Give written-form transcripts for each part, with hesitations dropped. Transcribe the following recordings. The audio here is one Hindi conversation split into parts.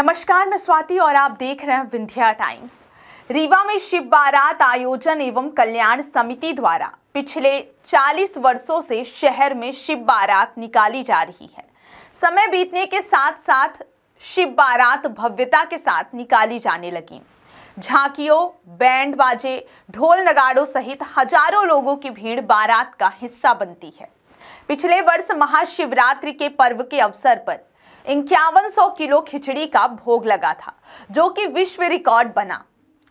नमस्कार, मैं स्वाति और आप देख रहे हैं विंध्या टाइम्स। रीवा में शिव बारात आयोजन एवं कल्याण समिति द्वारा पिछले 40 वर्षों से शहर में शिव बारात निकाली जा रही है। समय बीतने के साथ साथ शिव बारात भव्यता के साथ निकाली जाने लगी। झांकियों, बैंड बाजे, ढोल नगाड़ों सहित हजारों लोगों की भीड़ बारात का हिस्सा बनती है। पिछले वर्ष महाशिवरात्रि के पर्व के अवसर पर 5100 किलो खिचड़ी का भोग लगा था, जो कि विश्व रिकॉर्ड बना।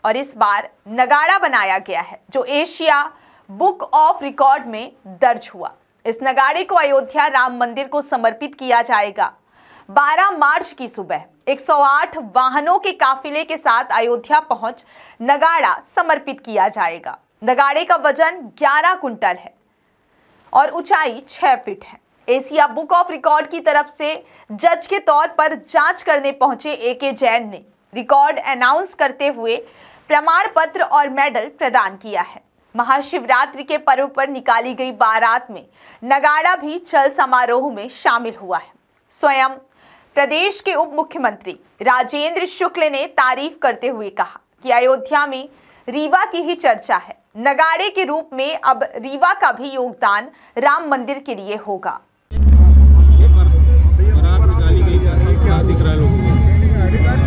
और इस बार नगाड़ा बनाया गया है, जो एशिया बुक ऑफ रिकॉर्ड में दर्ज हुआ। इस नगाड़े को अयोध्या राम मंदिर को समर्पित किया जाएगा। 12 मार्च की सुबह 108 वाहनों के काफिले के साथ अयोध्या पहुंच नगाड़ा समर्पित किया जाएगा। नगाड़े का वजन 11 कुंटल है और ऊंचाई 6 फीट है। एशिया बुक ऑफ रिकॉर्ड की तरफ से जज के तौर पर जांच करने पहुंचे ए.के. जैन ने रिकॉर्ड अनाउंस करते हुए प्रमाण पत्र और मेडल प्रदान किया है। महाशिवरात्रि के पर्व पर निकाली गई बारात में नगाड़ा भी चल समारोह में शामिल हुआ है। स्वयं प्रदेश के उप मुख्यमंत्री राजेंद्र शुक्ल ने तारीफ करते हुए कहा कि अयोध्या में रीवा की ही चर्चा है। नगाड़े के रूप में अब रीवा का भी योगदान राम मंदिर के लिए होगा।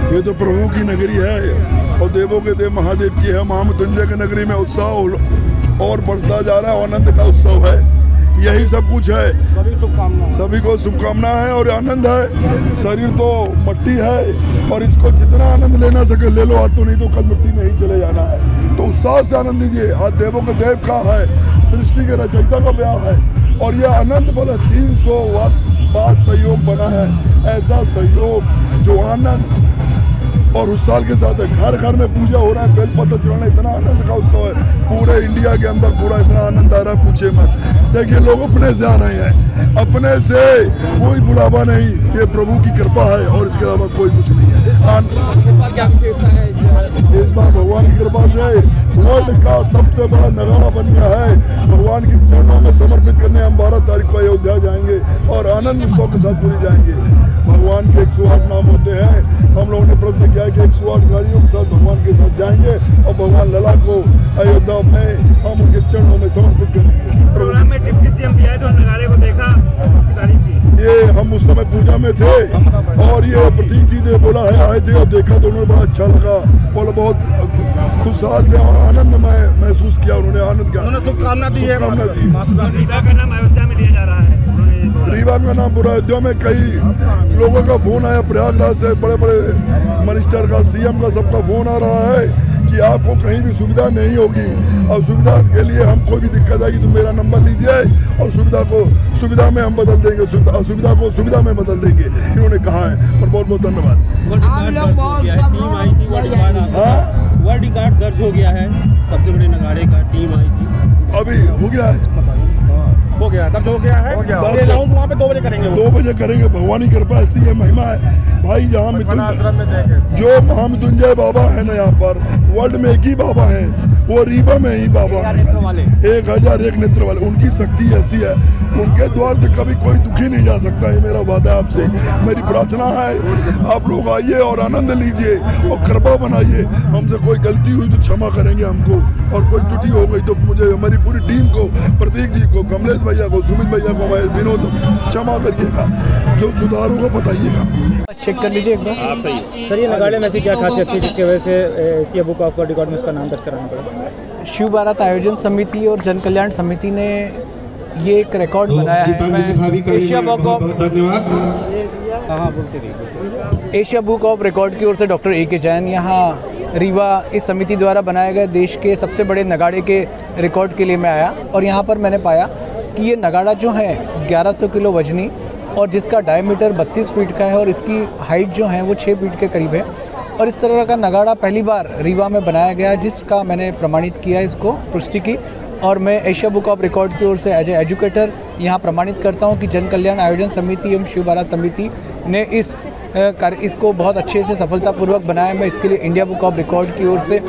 ये तो प्रभु की नगरी है और देवों के देव महादेव की है। महामृत्युंजय की नगरी में उत्साह और बढ़ता जा रहा है। आनंद का उत्सव है, यही सब कुछ है। सभी को शुभकामना है और आनंद है। शरीर तो मट्टी है और इसको जितना आनंद लेना सके ले लो, आज तो नहीं तो कल मिट्टी में ही चले जाना है। तो उत्साह से आनंद लीजिए। आज देवों के देव का है, सृष्टि के रचयिता का ब्याह है और यह आनंद बल 300 वर्ष बाद सहयोग बना है। ऐसा सहयोग जो आनंद और उत्साह के साथ है। घर घर में पूजा हो रहा है, बेलपत्र चढ़ना, इतना आनंद का उत्सव है। पूरे इंडिया के अंदर पूरा इतना आनंद आ रहा है, पूछे मत। देखिए, लोग अपने से आ रहे हैं, अपने से कोई बुलावा नहीं। ये प्रभु की कृपा है और इसके अलावा कोई कुछ नहीं है। इस बार भगवान की कृपा से वर्ल्ड का सबसे बड़ा नगाड़ा बन गया है। भगवान के चरणों में समर्पित करने हम 12 तारीख को अयोध्या जाएंगे और आनंद उत्सव के साथ पूरी जाएंगे। भगवान के 108 नाम होते हैं। हम लोगों ने प्रतिज्ञा किया कि 108 गाड़ियों के साथ भगवान के साथ जाएंगे और भगवान लला को अयोध्या में हम उनके चरणों में समर्पित करेंगे। प्रोग्राम में डिप्टी सीएम भी आए तो नगाड़े को देखा, उसकी तारीफ की। ये हम उस समय पूजा में थे और ये प्रतीक जी ने बोला है, आए थे और देखा तो उन्होंने बड़ा अच्छा लगा। बोला बहुत खुशहाल थे और आनंद में महसूस किया उन्होंने। आनंद का उन्होंने शुभकामना दी है। रीवा का नाम अयोध्या में लिया जा रहा है। रीवा का नाम पूरा अयोध्या में। कई लोगों का फोन आया प्रयागराज से, बड़े बड़े मिनिस्टर का, सीएम का, सबका फोन आ रहा है कि आपको कहीं भी सुविधा नहीं होगी और सुविधा के लिए हम कोई भी दिक्कत आएगी तो मेरा नंबर लीजिए और सुविधा को सुविधा में हम बदल देंगे, सुविधा को सुविधा में बदल देंगे, इन्होंने कहा है। और बहुत बहुत धन्यवाद। वर्ल्ड रिकॉर्ड दर्ज हो गया है। सबसे बड़े नगाड़े का टीम आई थी, अभी हो गया है, हो गया, दर्ज हो गया है। अनाउंस वहाँ पे 2 बजे करेंगे। 2 बजे करेंगे। भगवान की कृपा ऐसी है, महिमा है भाई। यहाँ जो महामृत्युंजय बाबा है ना, यहाँ पर वर्ल्ड में एक ही बाबा है, वो रीवा में ही बाबा है। 1001 नेत्र वाले, उनकी शक्ति ऐसी है, उनके द्वार से कभी कोई दुखी नहीं जा सकता है। मेरा वादा है आपसे, मेरी प्रार्थना है आप लोग आइए और आनंद लीजिए और कृपा बनाइए। हमसे कोई गलती हुई तो क्षमा करेंगे हमको, और कोई त्रुटि हो गई तो मुझे, हमारी पूरी टीम को, प्रतीक जी को, कमलेश भैया को, सुमित भैया को, हमारे विनोद, क्षमा करिएगा। जो सुधार होगा बताइएगा। चेक कर लीजिए एक बार। सर, ये नगाड़े में ऐसी क्या खासियत थी जिसकी वजह से एशिया बुक ऑफ रिकॉर्ड में उसका नाम दर्ज कराना पड़ा? शिव बारात आयोजन समिति और जन कल्याण समिति ने ये एक रिकॉर्ड बनाया है। एशिया बुक ऑफ, धन्यवाद। हाँ, बोलते रहिए। एशिया बुक ऑफ रिकॉर्ड की ओर से डॉक्टर ए.के. जैन यहाँ रीवा इस समिति द्वारा बनाए गए देश के सबसे बड़े नगाड़े के रिकॉर्ड के लिए मैं आया और यहाँ पर मैंने पाया कि ये नगाड़ा जो है 1100 किलो वजनी और जिसका डायमीटर 32 फीट का है और इसकी हाइट जो है वो 6 फीट के करीब है। और इस तरह का नगाड़ा पहली बार रीवा में बनाया गया है, जिसका मैंने प्रमाणित किया, इसको पुष्टि की। और मैं एशिया बुक ऑफ रिकॉर्ड की ओर से एज ए एजुकेटर यहाँ प्रमाणित करता हूँ कि जन कल्याण आयोजन समिति एवं शिव बारात समिति ने इसको बहुत अच्छे से सफलतापूर्वक बनाया। मैं इसके लिए इंडिया बुक ऑफ रिकॉर्ड की ओर से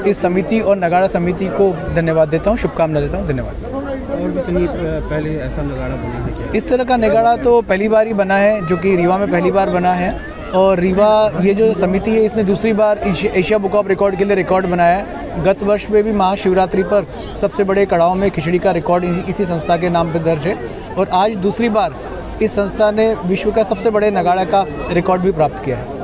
इस समिति और नगाड़ा समिति को धन्यवाद देता हूँ, शुभकामना देता हूँ। धन्यवाद। और भी कहीं पहले ऐसा नगाड़ा बना है क्या? इस तरह का नगाड़ा तो पहली बार ही बना है, जो कि रीवा में पहली बार बना है। और रीवा ये जो समिति है इसने दूसरी बार एशिया बुक ऑफ रिकॉर्ड के लिए रिकॉर्ड बनाया है। गत वर्ष में भी महाशिवरात्रि पर सबसे बड़े कड़ाव में खिचड़ी का रिकॉर्ड इसी संस्था के नाम पर दर्ज है और आज दूसरी बार इस संस्था ने विश्व का सबसे बड़े नगाड़ा का रिकॉर्ड भी प्राप्त किया है।